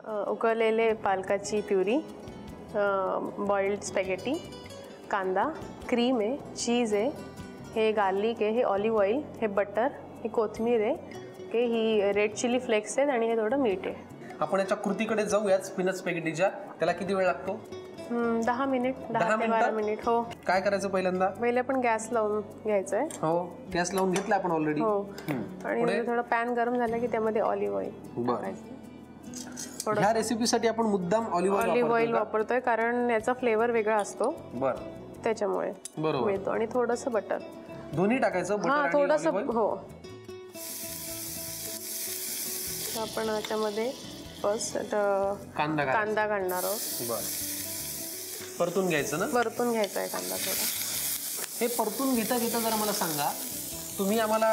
उकळलेले पालकाची puree, boiled spaghetti, कांदा, cream आहे, चीज आहे, हे गार्लिक आहे, हे ऑलिव्ह ऑइल, हे बटर, हे कोथिंबीर आहे, ओके, ही रेड चिली फ्लेक्स आहेत आणि हे थोडं मीठ आहे. आपण याच्या कृतीकडे जाऊयात. स्पिनच स्पॅगेटीच्या त्याला किती वेळ लागतो? 10 मिनिट, 10 ते 12 मिनिट. हो. काय करायचं पहिल्यांदा? पहिले आपण गॅस लावून घ्यायचं आहे. हो, गॅस लावून घेतला आपण ऑलरेडी. हो. आणि थोडं पॅन गरम झालं की त्यामध्ये ऑलिव्ह ऑइल टाकायचं. ह्या रेसिपीसाठी आपण मुद्दाम ऑलिव्ह ऑइल वापरतोय कारण याचा फ्लेवर वेगळा असतो. बरं, त्याच्यामुळे मिळतो. आणि थोडंसं बटर. दोन्ही टाकायचं? हा, थोडंसं. हो. आपण याच्यामध्ये फर्स्ट कांदा काढणार आहोत. बरं, परतून घ्यायचं ना? परतून घ्यायचा आहे कांदा थोडा. हे परतून घेता घेता जरा मला सांगा, तुम्ही आम्हाला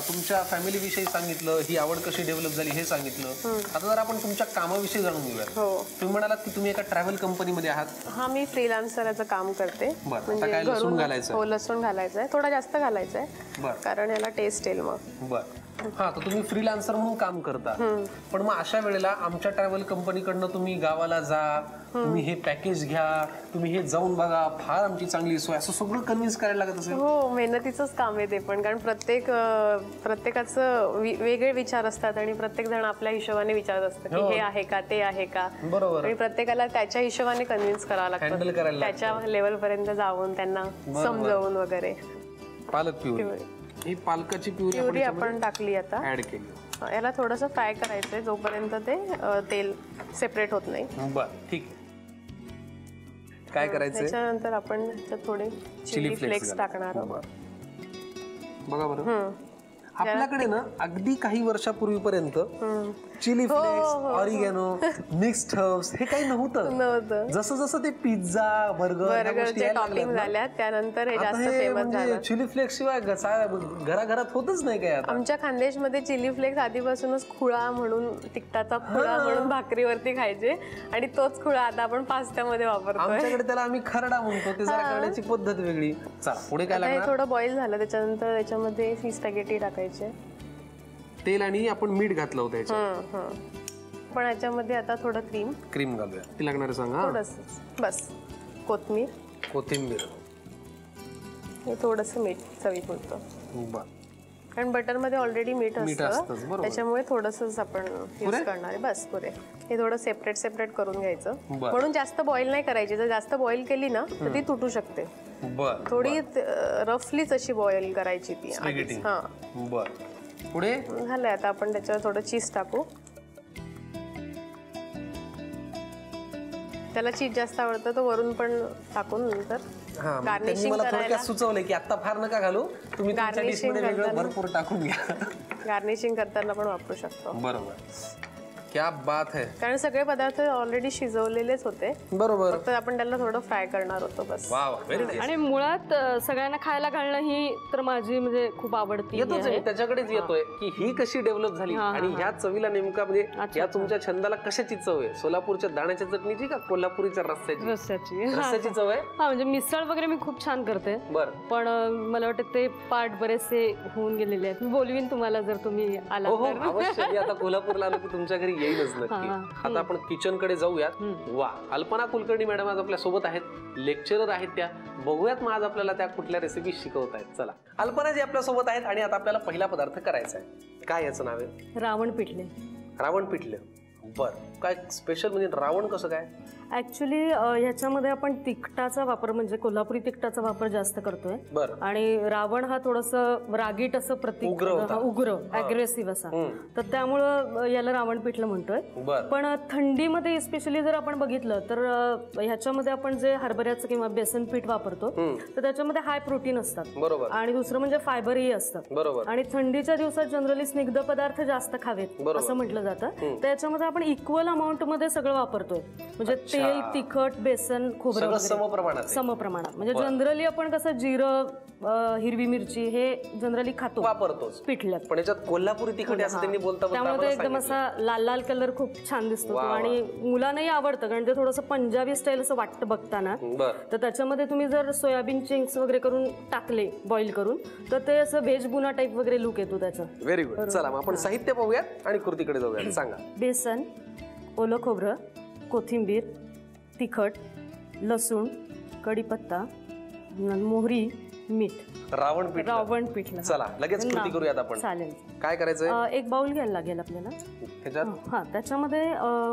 तुमच्या फॅमिली विषयी सांगितलं, ही आवड कशी डेव्हलप झाली हे सांगितलं. आता जर आपण तुमच्या कामाविषयी जाणून घेऊया. हो. तुम्ही म्हणालात की तुम्ही एका ट्रॅव्हल कंपनीमध्ये आहात. हा, मी फ्रीलान्सरचं काम करते. म्हणजे लसूण घालायचं? हो, लसूण घालायचं आहे, थोडा जास्त घालायचं आहे कारण याला टेस्ट येईल मग. बरं. हा, तर तुम्ही फ्रीलान्सर म्हणून काम करता. पण मग अशा वेळेला आमच्या ट्रॅव्हल कंपनीकडनं तुम्ही गावाला जा, तुम्ही हे पॅकेज घ्या, तुम्ही हे जाऊन बघा, फार आमची चांगली सोय, असं सगळं कन्व्हिन्स करायला लागत असेल? हो, मेहनतीचंच काम आहे ते पण. कारण प्रत्येकाचं वेगळे विचार असतात आणि प्रत्येक जण आपल्या हिशोबाने विचारत असतं की हे आहे का, ते आहे का. बरोबर. आणि प्रत्येकाला त्याच्या हिशोबाने कन्व्हिन्स करावं हँडल करायला लागतं, त्याच्या लेवल पर्यंत जाऊन त्यांना समजावून वगैरे. पालक प्युरी, ही पालकाची प्युरी आपण टाकली, आता ऍड केली. याला थोडंसं फ्राय करायचंय जोपर्यंत ते तेल सेपरेट होत नाही. बरं, ठीक. काय करायचं? त्याच्यानंतर आपण थोडे चिली फ्लेक्स टाकणार आहोत. बघा बरं, आपल्याकडे ना अगदी काही वर्षापूर्वीपर्यंत chilli flakes, oregano, mixed herbs हे काही नव्हतं. जसं जसं ते पिझ्झा, बर्गर टॉपिंग झाल्या त्यानंतर हे जास्त फेमस झालं. चिली फ्लेक्स शिवाय घराघरात होतच नाही काय. आमच्या खानदेशमध्ये चिली फ्लेक्स आधीपासूनच खुळा म्हणून, तिखटाचा खुळा म्हणून भाकरीवरती खायचे आणि तोच खुळा आता आपण पास्त्यामध्ये वापरतो. आमच्याकडे त्याला आम्ही खरडा म्हणतो. ते जरा करण्याची पद्धत वेगळी. चला पुढे काय लागणार? थोडं बॉईल झालं त्याच्यानंतर त्याच्यामध्ये ही स्पॅगेटी टाकायची. तेल आणि आपण मीठ घातलं होतं याच्यात. पण याच्यामध्ये आता थोडं क्रीम घालूया. ती लागणार सांगा? थोडंसं बस. कोथिंबीर, हे थोडंसं मीठ चवीपुरतं. बरं. कारण बटरमध्ये ऑलरेडी मीठ असतं त्याच्यामुळे थोडंसंच आपण यूज करणार आहे. बस पुरे. हे थोडं सेपरेट करून घ्यायचं. म्हणून जास्त बॉईल नाही करायची. जर जास्त बॉईल केली ना तर ती तुटू शकते. थोडी रफलीच अशी बॉईल करायची ती. हा, बरं. पुढे झालंय. आता आपण त्याच्यावर थोडं चीज टाकू. त्याला चीज जास्त आवडतं तर वरून पण टाकून नंतर गार्निशिंग करायला सुचवलंय की आता फार नका घालू, तुम्ही भरपूर टाकून घ्या. गार्निशिंग करताना पण वापरू शकतो. बरोबर. क्या बात है. कारण सगळे पदार्थ ऑलरेडी शिजवलेलेच होते. बरोबर. फक्त आपण त्याला थोडं फ्राय करणार होतो बस. आणि मुळात सगळ्यांना खायला घालणं ही तर माझी म्हणजे खूप आवडती. त्याच्याकडेच येतोय की ही कशी डेव्हलप झाली आणि ह्या चवीला नेमका म्हणजे या तुमच्या छंदाला कशाची चव आहे? सोलापूरच्या दाण्याच्या चटणीची का कोल्हापुरीच्या रस्स्याची चव आहे? हा, म्हणजे मिसळ वगैरे मी खूप छान करते. बरं. पण मला वाटतं ते पार्ट बरेचसे होऊन गेलेले आहेत. मी बोलवीन तुम्हाला जर तुम्ही आला. अवश्य. आता कोल्हापूरला आलो की तुमच्या घरी येईलच नक्की. आता आपण किचन कडे जाऊयात. वा, अल्पना कुलकर्णी मॅडम आज आपल्या सोबत आहेत. लेक्चरर आहेत त्या. बघूयात मग आज आपल्याला त्या कुठल्या रेसिपी शिकवत आहेत. चला, अल्पना जी आपल्या सोबत आहेत आणि आता आपल्याला पहिला पदार्थ करायचा आहे. काय याचं नाव आहे? रावण पिठले. रावण पिठले. बर. काय स्पेशल म्हणजे रावण कसं काय? ऍक्च्युली ह्याच्यामध्ये आपण तिखटाचा वापर म्हणजे कोल्हापुरी तिखटाचा वापर जास्त करतोय. आणि रावण हा थोडस रागीट असं प्रतीक, उग्र अग्रेसिव्ह असा, तर त्यामुळं याला रावण पिठलं म्हणतोय. पण थंडीमध्ये स्पेशली जर आपण बघितलं तर ह्याच्यामध्ये आपण जे हरभऱ्याचं किंवा बेसन पीठ वापरतो तर त्याच्यामध्ये हाय प्रोटीन असतात. आणि दुसरं म्हणजे फायबरही असतात. आणि थंडीच्या दिवसात जनरली स्निग्ध पदार्थ जास्त खावेत असं म्हटलं जातं. त्याच्यामध्ये आपण इक्वल अमाऊंट मध्ये सगळं वापरतोय. म्हणजे तेल, तिखट, बेसन, खोबरं समप्रमाणात. म्हणजे जनरली आपण कसं जिरं, हिरवी मिरची हे जनरली खातो, वापरतो पिठल्यात. पण याच्यात कोल्हापुरी तिखट असं त्यांनी त्यामुळे ते एकदम असा लाल लाल कलर खूप छान दिसतो. आणि मुलांनाही आवडतं कारण ते थोडंसं पंजाबी स्टाईल असं वाटतं बघताना. तर त्याच्यामध्ये तुम्ही जर सोयाबीन चिंक्स वगैरे करून टाकले बॉईल करून तर ते असं व्हेज बुना टाईप वगैरे लुक येतो त्याचा. Very good. चला आपण साहित्य पाहूयात आणि कृतीकडे जाऊयात. सांगा. बेसन, ओलं खोबरं, कोथिंबीर, तिखट, लसूण, कढीपत्ता, मोहरी, मीठ. रावण पीठ. चला लगेच कृती करूयात आपण. चालेल. काय करायचंय? एक बाउल घ्यायला लागेल आपल्याला. त्याच्यात हा त्याच्यामध्ये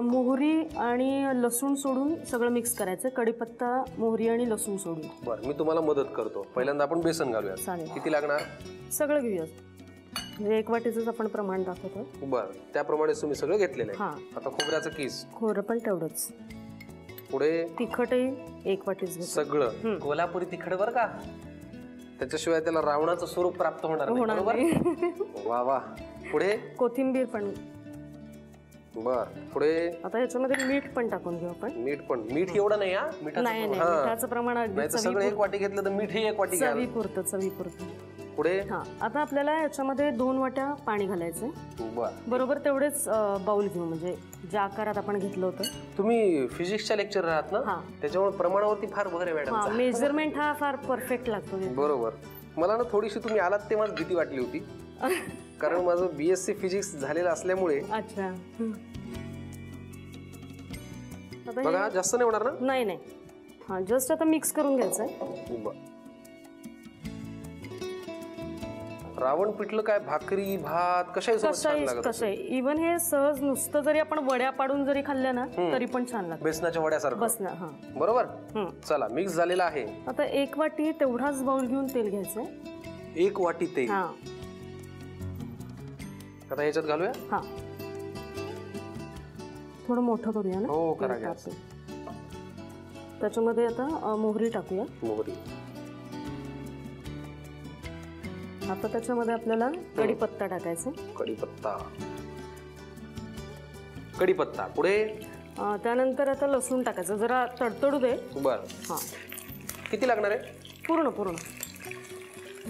मोहरी आणि लसूण सोडून सगळं मिक्स करायचं. कढीपत्ता, मोहरी आणि लसूण सोडून. बरं, मी तुम्हाला मदत करतो. पहिल्यांदा आपण बेसन घालूया. चालेल. किती लागणार? सगळं घेऊया. म्हणजे 1 वाटीच आपण प्रमाण दाखवतो. बरं, त्याप्रमाणे तुम्ही सगळं घेतलेलं आहे. आता खोबऱ्याचं किस. खोबरं पण तेवढंच. पुढे तिखटही 1 वाटीच घेतो. सगळं कोल्हापुरी तिखट बरं का, त्याच्याशिवाय त्याला रावणाचं स्वरूप प्राप्त होणार नाही. बरोबर. वा वा. पुढे कोथिंबीर पण. बर, पुढे आता याच्यामध्ये मीठ पण टाकून घेऊ आपण. मीठ एवढं नाही. मिठाचं प्रमाण सगळं 1 वाटी घेतलं तर मीठही 1 वाटी घ्यावं. चवीपुरतं. पुढे आता आपल्याला याच्यामध्ये 2 वाट्या पाणी घालायचं. बरोबर तेवढेच बाउल घेऊ, म्हणजे ज्या आकारात आपण घेतलं होतं. तुम्ही फिजिक्सच्या लेक्चर आहात ना, त्याच्यामुळे प्रमाणावरती फार भर आहे मॅडम. मेजरमेंट हा फार परफेक्ट लागतो. बरोबर. मला ना थोडीशी तुम्ही आलात तेव्हा भीती वाटली होती, कारण माझं BSc फिजिक्स झालेलं असल्यामुळे. अच्छा. बघा, जास्त नाही होणार ना? नाही. हा जस्ट आता मिक्स करून घ्यायचंय. रावण पिठलं काय भाकरी भात कशाही इव्हन हे सहज नुसतं जरी आपण वड्या पाडून जरी खाल्ल्या ना तरी पण छान लागतं. बेसनाच्या वड्यासारखं. बरोबर. चला, मिक्स झालेला आहे. आता 1 वाटी तेवढाच बाउल घेऊन तेल घ्यायचंय. 1 वाटी तेल. आता ह्याच्यात घालूया. हा, थोडं मोठं करूया ना. हो, करा. त्याच्यामध्ये आता मोहरी टाकूया. आता त्याच्यामध्ये आपल्याला कढीपत्ता टाकायचा. कढीपत्ता. पुढे त्यानंतर आता लसूण टाकायचं. जरा तडतडू दे. बर. हा, किती लागणार आहे? पूर्ण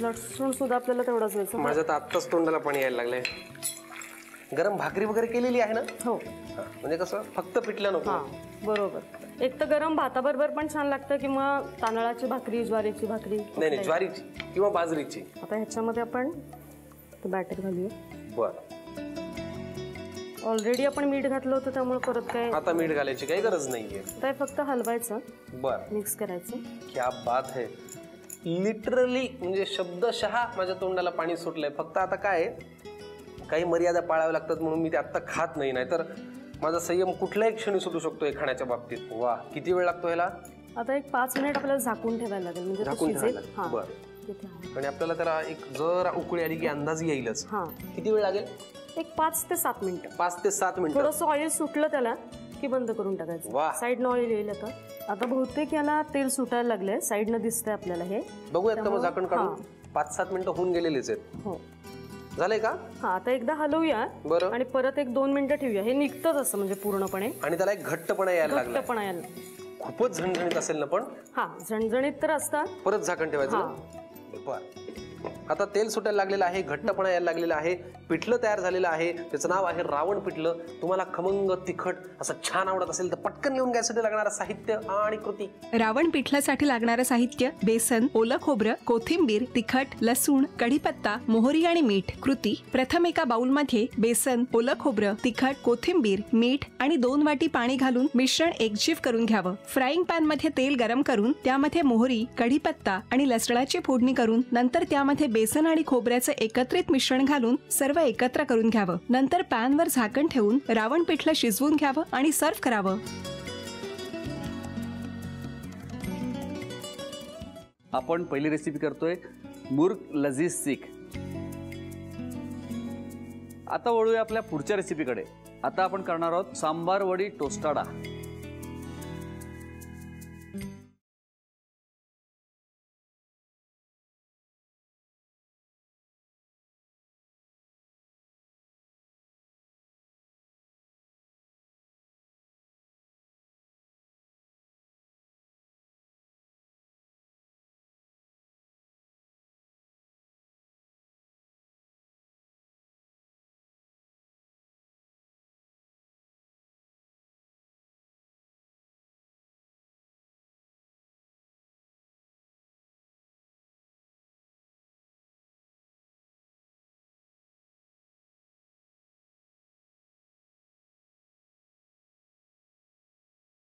लसूण सुद्धा आपल्याला तेवढाच घ्यायचं. माझं तर आत्ताच तोंडाला पाणी यायला लागलंय. गरम भाकरी वगैरे केलेली आहे ना? हो. म्हणजे कसं फक्त पिठलं नको. बरोबर. एक तर गरम भाताबरोबर पण छान लागतं, किंवा तांदळाची भाकरी, ज्वारीची भाकरी. नाही, ज्वारीची किंवा बाजरीची. आता ह्याच्यामध्ये आपण बॅटर घालूया. बर. ऑलरेडी आपण मीठ घातलं होतं, त्यामुळे परत काय आता मीठ घालायची काही गरज नाहीये. काय फक्त हलवायचं. बर. मिक्स करायचं. क्या बात है. लिटरली म्हणजे शब्दशः माझ्या तोंडाला पाणी सुटलंय. फक्त आता काय काही मर्यादा पाळाव्या लागतात, म्हणून मी ते आता खात नाही. नाहीतर माझा संयम कुठल्याही क्षणी सुटू शकतो खाण्याच्या बाबतीत. वा, किती वेळ लागतो ह्याला? आता एक 5 मिनिट आपल्याला झाकून ठेवायला लागेल, म्हणजे झाकून ठेवायला. बरं. आणि आपल्याला त्याला एक जरा उकळी आली की अंदाज येईलच. किती वेळ लागेल? एक 5 ते 7 मिनिटं. 5 ते 7 मिनिटं. थोडंसं ऑइल सुटलं त्याला की बंद करून टाकायचं. साईडनं ऑइल येईल. आता बहुतेक याला तेल सुटायला लागलंय. साईडनं दिसतंय आपल्याला. हे बघूयात का मग झाकण काढून? 5-7 मिनिटं होऊन गेलेलेच आहेत. हो, झालंय का? आता एकदा हलवूया. बरं. आणि परत एक 2 मिनिटं ठेवूया. हे निघतंच असं, म्हणजे पूर्णपणे. आणि त्याला एक घट्टपणा यायला लागला. खूपच झणझणीत असेल ना? पण झणझणीत तर असतात. परत झाकण ठेवायचं. बरं. आता तेल सुटायला लागलेलं आहे, घट्टपणा यायला लागलेला आहे, पिठलं तयार झालेलं आहे. त्याचं नाव आहे रावण पिठलं. तुम्हाला खमंग तिखट असं छान आवडत असेल तर पटकन लिहून घ्यायसाठी लागणारं साहित्य आणि कृती. रावण पिठल्यासाठी लागणारं साहित्य: बेसन, ओलं खोबरं, कोथिंबीर, तिखट, लसूण, कढीपत्ता, मोहरी आणि मीठ. कृती: प्रथम एका बाउलमध्ये बेसन, ओलं खोबरं, तिखट, कोथिंबीर, मीठ आणि 2 वाटी पाणी घालून मिश्रण एकजीव करून घ्यावं. फ्राईंग पॅन मध्ये तेल गरम करून त्यामध्ये मोहरी, कढीपत्ता आणि लसणाची फोडणी करून नंतर त्यामध्ये बेसन आणि खोबऱ्याचं एकत्रित मिश्रण घालून सर्व एकत्र करून घ्यावं. नंतर पॅनवर झाकण ठेवून रावण पिठलं शिजवून घ्यावं आणि सर्व्ह करावं. आपण पहिली रेसिपी करतोय मुर्ग लजीज सीख. आता वळूया आपल्या पुढच्या रेसिपीकडे. आता आपण करणार आहोत सांबार वडी टोस्टाडा.